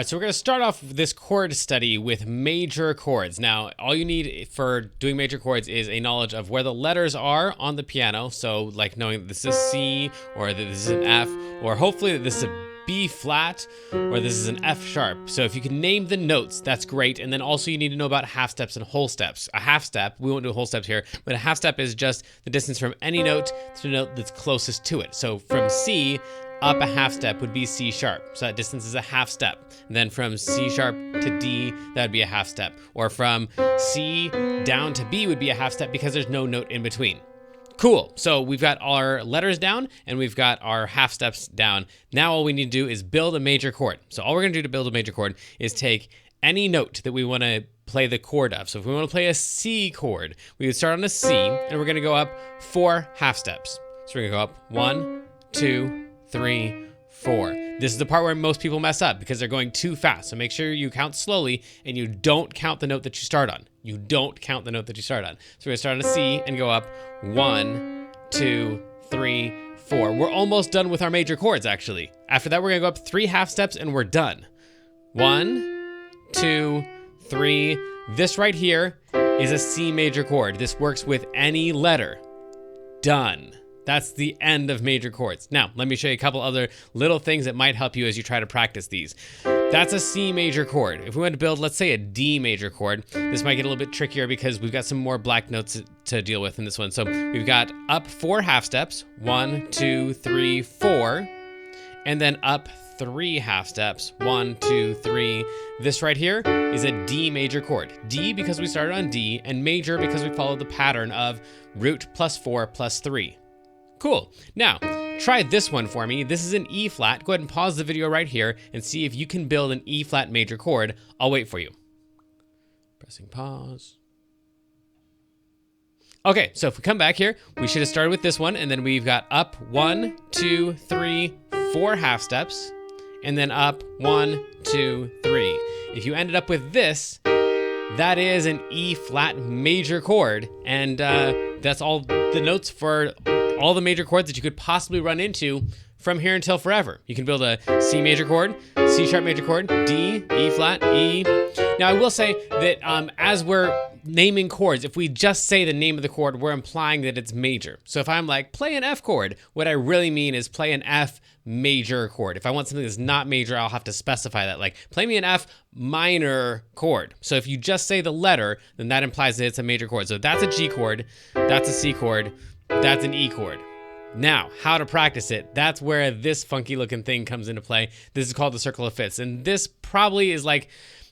right, so we're going to start off this chord study with major chords. Now, all you need for doing major chords is a knowledge of where the letters are on the piano. So, like knowing that this is C, or that this is an F, or hopefully that this is a B flat, or this is an F sharp. So if you can name the notes, that's great. And then also you need to know about half steps and whole steps. A half step, we won't do whole steps here, but a half step is just the distance from any note to the note that's closest to it. So from C, up a half step would be C sharp. So that distance is a half step. And then from C sharp to D, that would be a half step. Or from C down to B would be a half step because there's no note in between. Cool. So we've got our letters down and we've got our half steps down. Now all we need to do is build a major chord. So all we're going to do to build a major chord is take any note that we want to play the chord of. So if we want to play a C chord, we would start on a C and we're going to go up 4 half steps. So we're going to go up 1, 2, 3, 4. This is the part where most people mess up because they're going too fast. So make sure you count slowly and you don't count the note that you start on. You don't count the note that you start on. So we're going to start on a C and go up 1, 2, 3, 4. We're almost done with our major chords, actually. After that, we're going to go up 3 half steps and we're done. 1, 2, 3. This right here is a C major chord. This works with any letter. Done. That's the end of major chords. Now, let me show you a couple other little things that might help you as you try to practice these. That's a C major chord. If we want to build, let's say, a D major chord, this might get a little bit trickier because we've got some more black notes to deal with in this one. So we've got up 4 half steps, 1, 2, 3, 4, and then up 3 half steps, 1, 2, 3. This right here is a D major chord. D because we started on D, and major because we followed the pattern of root plus 4 plus 3. Cool. Now, try this one for me. This is an E flat. Go ahead and pause the video right here and see if you can build an E flat major chord. I'll wait for you. Pressing pause. Okay, so if we come back here, we should have started with this one, and then we've got up 1, 2, 3, 4 half steps, and then up 1, 2, 3. If you ended up with this, that is an E flat major chord, and that's all the notes for all the major chords that you could possibly run into from here until forever. You can build a C major chord, C sharp major chord, D, E flat, E. Now I will say that as we're naming chords, if we just say the name of the chord, we're implying that it's major. So if I'm like, play an F chord, what I really mean is play an F major chord. If I want something that's not major, I'll have to specify that, like play me an F minor chord. So if you just say the letter, then that implies that it's a major chord. So that's a G chord, that's a C chord, that's an E chord. Now, how to practice it, that's where this funky looking thing comes into play. This is called the circle of fifths. And this probably is like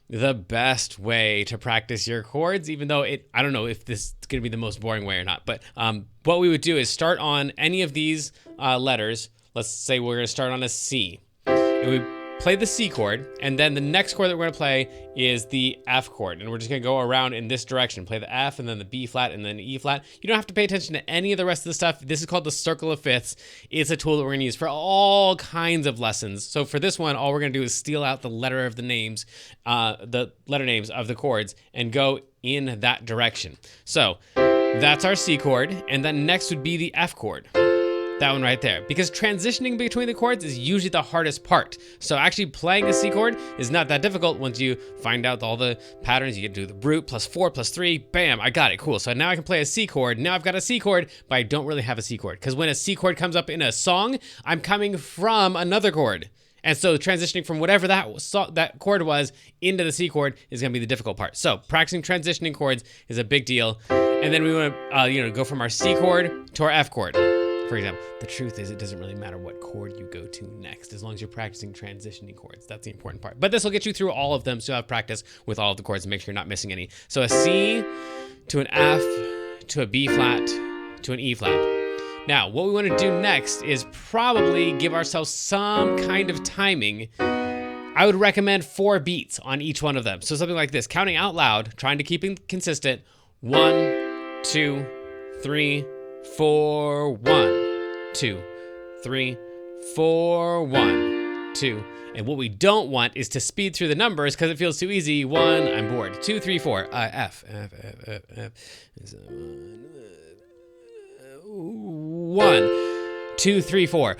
the best way to practice your chords, even though I don't know if this is going to be the most boring way or not. But what we would do is start on any of these letters. Let's say we're going to start on a C. And we play the C chord, and then the next chord that we're going to play is the F chord. And we're just going to go around in this direction. Play the F, and then the B flat, and then the E flat. You don't have to pay attention to any of the rest of the stuff. This is called the circle of fifths. It's a tool that we're going to use for all kinds of lessons. So for this one, all we're going to do is steal out the letter of the names of the chords, and go in that direction. So that's our C chord, and then next would be the F chord. That one right there, because transitioning between the chords is usually the hardest part. So actually playing a C chord is not that difficult once you find out all the patterns. You can do the root plus 4 plus 3, bam, I got it, cool. So now I can play a C chord. Now I've got a C chord, but I don't really have a C chord, because when a C chord comes up in a song, I'm coming from another chord. And so transitioning from whatever that chord was into the C chord is going to be the difficult part. So practicing transitioning chords is a big deal. And then we want to go from our C chord to our F chord. For example, the truth is it doesn't really matter what chord you go to next, as long as you're practicing transitioning chords. That's the important part. But this will get you through all of them, so you'll have practice with all of the chords and make sure you're not missing any. So a C to an F to a B flat to an E flat. Now, what we want to do next is probably give ourselves some kind of timing. I would recommend 4 beats on each one of them. So something like this, counting out loud, trying to keep it consistent. 1, 2, 3, 4, 1, 2, 3, 4, 1, 2. And what we don't want is to speed through the numbers because it feels too easy. 1, I'm bored. 2, 3, 4, F. 1, 2, 3, 4.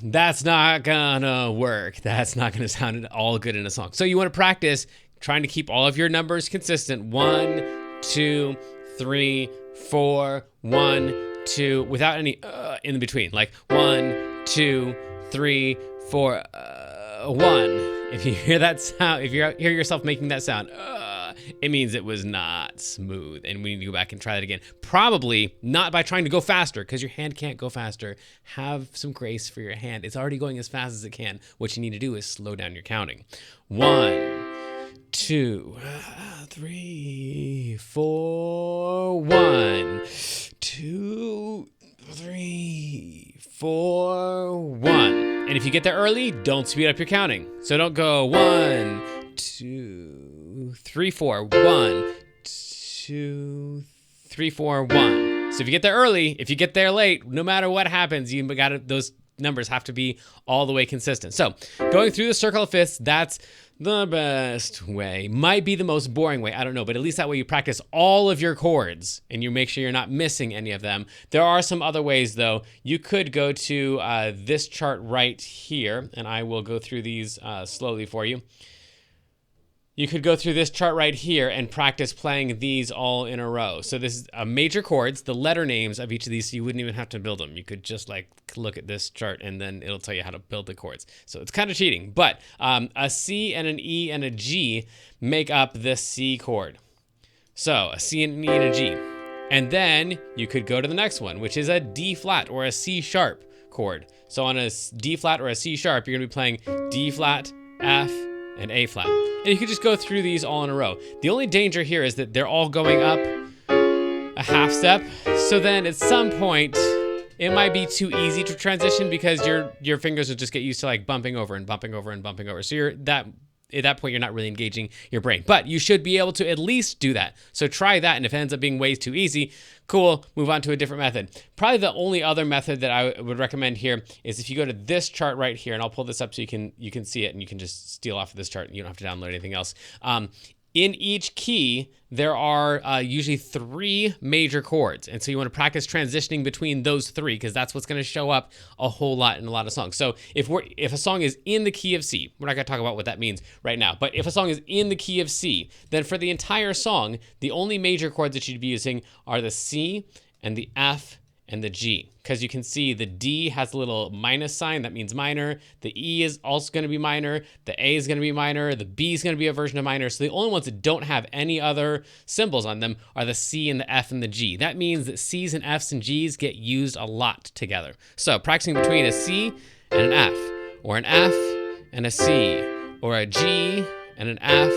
that's not gonna work. That's not gonna sound all good in a song. So you want to practice trying to keep all of your numbers consistent. 1, 2, 3, 4, 1, 2, without any in between. Like 1, 2, 3, 4, 1. If you hear that sound, if you hear yourself making that sound, it means it was not smooth, and we need to go back and try that again. Probably not by trying to go faster, because your hand can't go faster. Have some grace for your hand. It's already going as fast as it can. What you need to do is slow down your counting. 1, 2, 3, 4, 1, 2, 3, 4, 1. And if you get there early, don't speed up your counting. So don't go 1, 2, 3, 4, 1, 2, 3, 4, 1. So if you get there early, if you get there late, no matter what happens, you got to, those numbers have to be all the way consistent. So going through the circle of fifths, that's the best way. Might be the most boring way, I don't know, but at least that way you practice all of your chords and you make sure you're not missing any of them. There are some other ways though. You could go to this chart right here, and I will go through these slowly for you. You could go through this chart right here and practice playing these all in a row. So this is major chords, the letter names of each of these, so you wouldn't even have to build them. You could just like look at this chart and then it'll tell you how to build the chords. So it's kind of cheating, but a C and an E and a G make up the C chord. So a C and an E and a G. And then you could go to the next one, which is a D flat or a C sharp chord. So on a D flat or a C sharp, you're gonna be playing D flat, F, and A flat. And you could just go through these all in a row. The only danger here is that they're all going up a half step. So then at some point, it might be too easy to transition because your fingers will just get used to like bumping over and bumping over and bumping over. So at that point, you're not really engaging your brain, but you should be able to at least do that. So try that, and if it ends up being way too easy, cool, move on to a different method. Probably the only other method that I would recommend here is if you go to this chart right here, and I'll pull this up so you can see it, and you can just steal off of this chart, and you don't have to download anything else. In each key, there are usually 3 major chords. And so you want to practice transitioning between those 3 because that's what's going to show up a whole lot in a lot of songs. So if a song is in the key of C, we're not going to talk about what that means right now, but if a song is in the key of C, then for the entire song, the only major chords that you'd be using are the C and the F and the G, because you can see the D has a little minus sign, that means minor. The E is also going to be minor. The A is going to be minor. The B is going to be a version of minor. So the only ones that don't have any other symbols on them are the C and the F and the G. That means that C's and F's and G's get used a lot together. So practicing between a C and an F, or an F and a C, or a G and an F,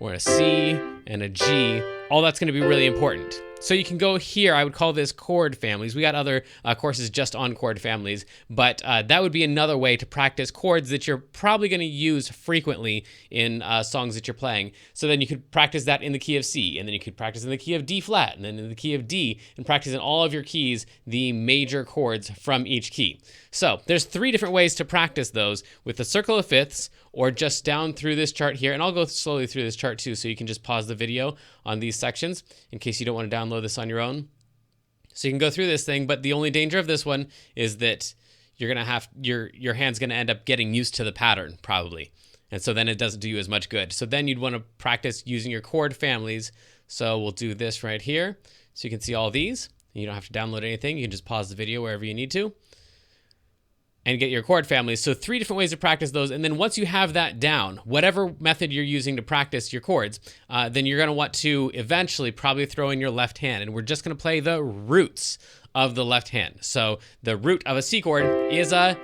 or a C and a G, all that's going to be really important. So you can go here, I would call this chord families. We got other courses just on chord families, but that would be another way to practice chords that you're probably going to use frequently in songs that you're playing. So then you could practice that in the key of C, and then you could practice in the key of D flat, and then in the key of D, and practice in all of your keys the major chords from each key. So there's 3 different ways to practice those, with the circle of fifths, or just down through this chart here. And I'll go slowly through this chart too, so you can just pause the video on these sections in case you don't want to download this on your own. So you can go through this thing, but the only danger of this one is that you're gonna have your hand's gonna end up getting used to the pattern probably. And so then it doesn't do you as much good. So then you'd want to practice using your chord families. So we'll do this right here. So you can see all these. You don't have to download anything. You can just pause the video wherever you need to and get your chord families. So 3 different ways to practice those. And then once you have that down, whatever method you're using to practice your chords, then you're gonna want to eventually probably throw in your left hand. And we're just gonna play the roots of the left hand. So the root of a C chord is a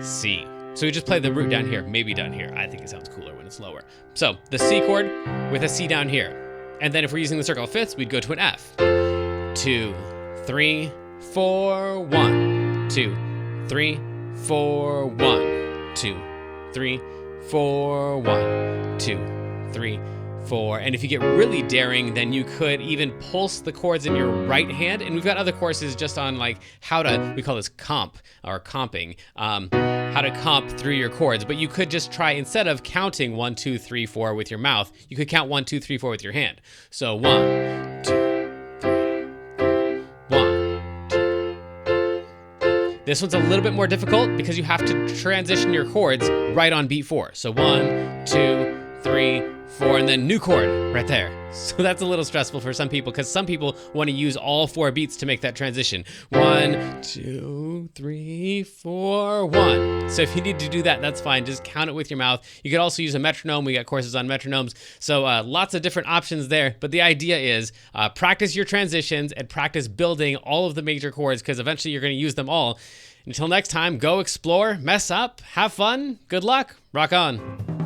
C. So we just play the root down here, maybe down here. I think it sounds cooler when it's lower. So the C chord with a C down here. And then if we're using the circle of fifths, we'd go to an F. 2, 3, 4, 1, 2, 3, 4, 1, 2, 3, 4, 1, 2, 3, 4. And if you get really daring, then you could even pulse the chords in your right hand. And we've got other courses just on like how to, we call this comp or comping, how to comp through your chords. But you could just try, instead of counting 1, 2, 3, 4 with your mouth, you could count 1, 2, 3, 4 with your hand. So 1, 2, 3, 1, 2. This one's a little bit more difficult because you have to transition your chords right on beat 4. So 1, 2, 3, 4, and then new chord right there. So that's a little stressful for some people because some people want to use all 4 beats to make that transition. 1, 2, 3, 4, 1. So if you need to do that, that's fine. Just count it with your mouth. You could also use a metronome. We got courses on metronomes. So lots of different options there. But the idea is practice your transitions and practice building all of the major chords because eventually you're going to use them all. Until next time, go explore, mess up, have fun, good luck, rock on.